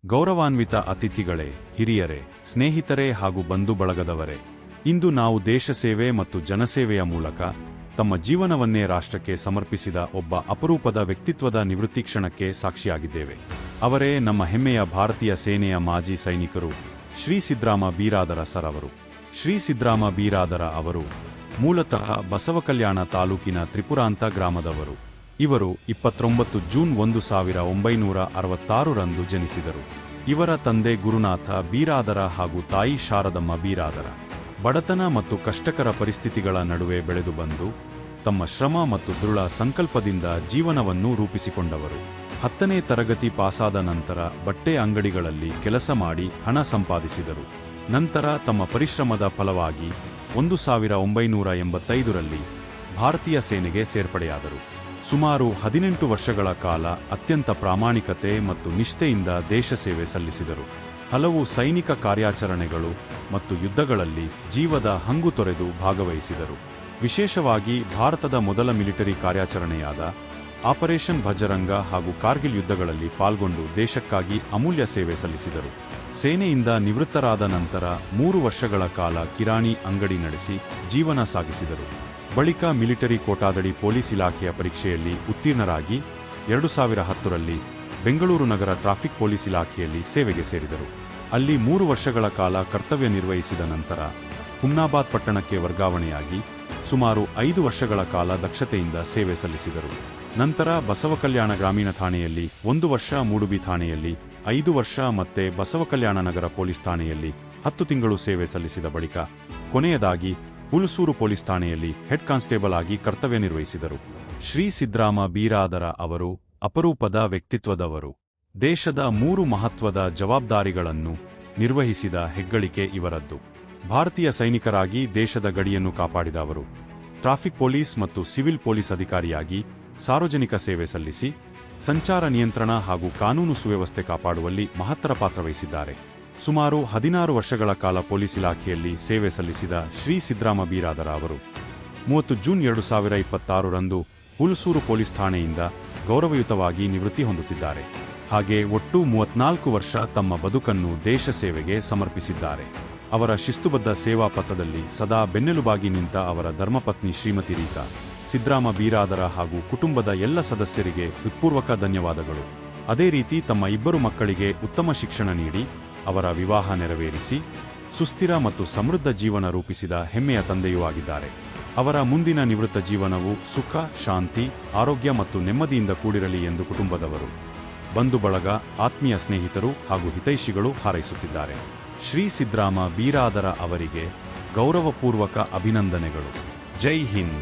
ಗೌರವಾನ್ವಿತ ಅತಿಥಿಗಳೇ, ಹಿರಿಯರೇ, ಸ್ನೇಹಿತರೇ ಹಾಗೂ ಬಂಧು ಬಳಗದವರೇ, ಇಂದು ನಾವು ದೇಶ ಸೇವೆ ಮತ್ತು ಜನಸೇವೆಯ ಮೂಲಕ ತಮ್ಮ ಜೀವನವನ್ನೇ ರಾಷ್ಟ್ರಕ್ಕೆ ಸಮರ್ಪಿಸಿದ ಒಬ್ಬ ಅಪರೂಪದ ವ್ಯಕ್ತಿತ್ವದ ನಿವೃತ್ತಿ ಕ್ಷಣಕ್ಕೆ ಸಾಕ್ಷಿಯಾಗಿದ್ದೇವೆ. ಅವರೇ ನಮ್ಮ ಹೆಮ್ಮೆಯ ಭಾರತೀಯ ಸೇನೆಯ ಮಾಜಿ ಸೈನಿಕರು ಶ್ರೀ ಸಿದ್ರಾಮ ಬೀರಾದರ ಸರ್ ಅವರು. ಶ್ರೀ ಸಿದ್ರಾಮ ಬೀರಾದರ ಅವರು ಮೂಲತಃ ಬಸವಕಲ್ಯಾಣ ತಾಲೂಕಿನ ತ್ರಿಪುರಾಂತ ಗ್ರಾಮದವರು. ಇವರು 29 ಜೂನ್ 1966ರಂದು ಜನಿಸಿದರು. ಇವರ ತಂದೆ ಗುರುನಾಥ ಬೀರಾದರ ಹಾಗೂ ತಾಯಿ ಶಾರದಮ್ಮ ಬೀರಾದರ ಬಡತನ ಮತ್ತು ಕಷ್ಟಕರ ಪರಿಸ್ಥಿತಿಗಳ ನಡುವೆ ಬೆಳೆದು ಬಂದು ತಮ್ಮ ಶ್ರಮ ಮತ್ತು ದೃಢ ಸಂಕಲ್ಪದಿಂದ ಜೀವನವನ್ನು ರೂಪಿಸಿಕೊಂಡವರು. 10ನೇ ತರಗತಿ ಪಾಸಾದ ನಂತರ ಬಟ್ಟೆ ಅಂಗಡಿಗಳಲ್ಲಿ ಕೆಲಸ ಮಾಡಿ ಹಣ ಸಂಪಾದಿಸಿದರು. ನಂತರ ತಮ್ಮ ಪರಿಶ್ರಮದ ಫಲವಾಗಿ 1985ರಲ್ಲಿ ಭಾರತೀಯ ಸೇನೆಗೆ ಸೇರ್ಪಡೆಯಾದರು. ಸುಮಾರು 18 ವರ್ಷಗಳ ಕಾಲ ಅತ್ಯಂತ ಪ್ರಾಮಾಣಿಕತೆ ಮತ್ತು ನಿಷ್ಠೆಯಿಂದ ದೇಶ ಸೇವೆ ಸಲ್ಲಿಸಿದರು. ಹಲವು ಸೈನಿಕ ಕಾರ್ಯಾಚರಣೆಗಳು ಮತ್ತು ಯುದ್ಧಗಳಲ್ಲಿ ಜೀವದ ಹಂಗು ತೊರೆದು ಭಾಗವಹಿಸಿದರು. ವಿಶೇಷವಾಗಿ ಭಾರತದ ಮೊದಲ ಮಿಲಿಟರಿ ಕಾರ್ಯಾಚರಣೆಯಾದ ಆಪರೇಷನ್ ಭಜರಂಗ ಹಾಗೂ ಕಾರ್ಗಿಲ್ ಯುದ್ಧಗಳಲ್ಲಿ ಪಾಲ್ಗೊಂಡು ದೇಶಕ್ಕಾಗಿ ಅಮೂಲ್ಯ ಸೇವೆ ಸಲ್ಲಿಸಿದರು. ಸೇನೆಯಿಂದ ನಿವೃತ್ತರಾದ ನಂತರ 3 ವರ್ಷಗಳ ಕಾಲ ಕಿರಾಣಿ ಅಂಗಡಿ ನಡೆಸಿ ಜೀವನ ಸಾಗಿಸಿದರು. ಬಳಿಕ ಮಿಲಿಟರಿ ಕೋಟಾದಡಿ ಪೊಲೀಸ್ ಇಲಾಖೆಯ ಪರೀಕ್ಷೆಯಲ್ಲಿ ಉತ್ತೀರ್ಣರಾಗಿ 2010ರಲ್ಲಿ ಬೆಂಗಳೂರು ನಗರ ಟ್ರಾಫಿಕ್ ಪೊಲೀಸ್ ಇಲಾಖೆಯಲ್ಲಿ ಸೇವೆಗೆ ಸೇರಿದರು. ಅಲ್ಲಿ 3 ವರ್ಷಗಳ ಕಾಲ ಕರ್ತವ್ಯ ನಿರ್ವಹಿಸಿದ ನಂತರ ಹುಮ್ನಾಬಾದ್ ಪಟ್ಟಣಕ್ಕೆ ವರ್ಗಾವಣೆಯಾಗಿ ಸುಮಾರು 5 ವರ್ಷಗಳ ಕಾಲ ದಕ್ಷತೆಯಿಂದ ಸೇವೆ ಸಲ್ಲಿಸಿದರು. ನಂತರ ಬಸವಕಲ್ಯಾಣ ಗ್ರಾಮೀಣ ಠಾಣೆಯಲ್ಲಿ 1 ವರ್ಷ, ಮೂಡುಬಿ ಠಾಣೆಯಲ್ಲಿ 5 ವರ್ಷ ಮತ್ತೆ ಬಸವಕಲ್ಯಾಣ ನಗರ ಪೊಲೀಸ್ ಠಾಣೆಯಲ್ಲಿ 10 ತಿಂಗಳು ಸೇವೆ ಸಲ್ಲಿಸಿದ ಬಳಿಕ ಕೊನೆಯದಾಗಿ ಹುಲಸೂರು ಪೊಲೀಸ್ ಠಾಣೆಯಲ್ಲಿ ಹೆಡ್ ಕಾನ್ಸ್ಟೇಬಲ್ ಆಗಿ ಕರ್ತವ್ಯ ನಿರ್ವಹಿಸಿದರು. ಶ್ರೀ ಸಿದ್ರಾಮ ಬೀರಾದರ ಅವರು ಅಪರೂಪದ ವ್ಯಕ್ತಿತ್ವದವರು. ದೇಶದ 3 ಮಹತ್ವದ ಜವಾಬ್ದಾರಿಗಳನ್ನು ನಿರ್ವಹಿಸಿದ ಹೆಗ್ಗಳಿಕೆ ಇವರದ್ದು. ಭಾರತೀಯ ಸೈನಿಕರಾಗಿ ದೇಶದ ಗಡಿಯನ್ನು ಕಾಪಾಡಿದ ಅವರು ಟ್ರಾಫಿಕ್ ಪೊಲೀಸ್ ಮತ್ತು ಸಿವಿಲ್ ಪೊಲೀಸ್ ಅಧಿಕಾರಿಯಾಗಿ ಸಾರ್ವಜನಿಕ ಸೇವೆ ಸಲ್ಲಿಸಿ ಸಂಚಾರ ನಿಯಂತ್ರಣ ಹಾಗೂ ಕಾನೂನು ಸುವ್ಯವಸ್ಥೆ ಕಾಪಾಡುವಲ್ಲಿ ಮಹತ್ತರ ಪಾತ್ರ ವಹಿಸಿದ್ದಾರೆ. ಸುಮಾರು 16 ವರ್ಷಗಳ ಕಾಲ ಪೊಲೀಸ್ ಇಲಾಖೆಯಲ್ಲಿ ಸೇವೆ ಸಲ್ಲಿಸಿದ ಶ್ರೀ ಸಿದ್ರಾಮ ಬೀರಾದರ ಅವರು 30 ಜೂನ್ 2026ರಂದು ಹುಲಸೂರು ಪೊಲೀಸ್ ಠಾಣೆಯಿಂದ ಗೌರವಯುತವಾಗಿ ನಿವೃತ್ತಿ ಹೊಂದುತ್ತಿದ್ದಾರೆ. ಹಾಗೆ ಒಟ್ಟು 34 ವರ್ಷ ತಮ್ಮ ಬದುಕನ್ನು ದೇಶ ಸೇವೆಗೆ ಸಮರ್ಪಿಸಿದ್ದಾರೆ. ಅವರ ಶಿಸ್ತುಬದ್ಧ ಸೇವಾ ಪಥದಲ್ಲಿ ಸದಾ ಬೆನ್ನೆಲುಬಾಗಿ ನಿಂತ ಅವರ ಧರ್ಮಪತ್ನಿ ಶ್ರೀಮತಿ ರೀತಾ ಸಿದ್ರಾಮ ಬೀರಾದರ ಹಾಗೂ ಕುಟುಂಬದ ಎಲ್ಲ ಸದಸ್ಯರಿಗೆ ಹೃತ್ಪೂರ್ವಕ ಧನ್ಯವಾದಗಳು. ಅದೇ ರೀತಿ ತಮ್ಮ 2 ಮಕ್ಕಳಿಗೆ ಉತ್ತಮ ಶಿಕ್ಷಣ ನೀಡಿ ಅವರ ವಿವಾಹ ನೆರವೇರಿಸಿ ಸುಸ್ಥಿರ ಮತ್ತು ಸಮೃದ್ಧ ಜೀವನ ರೂಪಿಸಿದ ಹೆಮ್ಮೆಯ ತಂದೆಯೂ ಆಗಿದ್ದಾರೆ. ಅವರ ಮುಂದಿನ ನಿವೃತ್ತ ಜೀವನವು ಸುಖ, ಶಾಂತಿ, ಆರೋಗ್ಯ ಮತ್ತು ನೆಮ್ಮದಿಯಿಂದ ಕೂಡಿರಲಿ ಎಂದು ಕುಟುಂಬದವರು, ಬಂಧು ಬಳಗ, ಆತ್ಮೀಯ ಸ್ನೇಹಿತರು ಹಾಗೂ ಹಿತೈಷಿಗಳು ಹಾರೈಸುತ್ತಿದ್ದಾರೆ. ಶ್ರೀ ಸಿದ್ರಾಮ ಬೀರಾದರ ಅವರಿಗೆ ಗೌರವಪೂರ್ವಕ ಅಭಿನಂದನೆಗಳು. ಜೈ ಹಿಂದ್.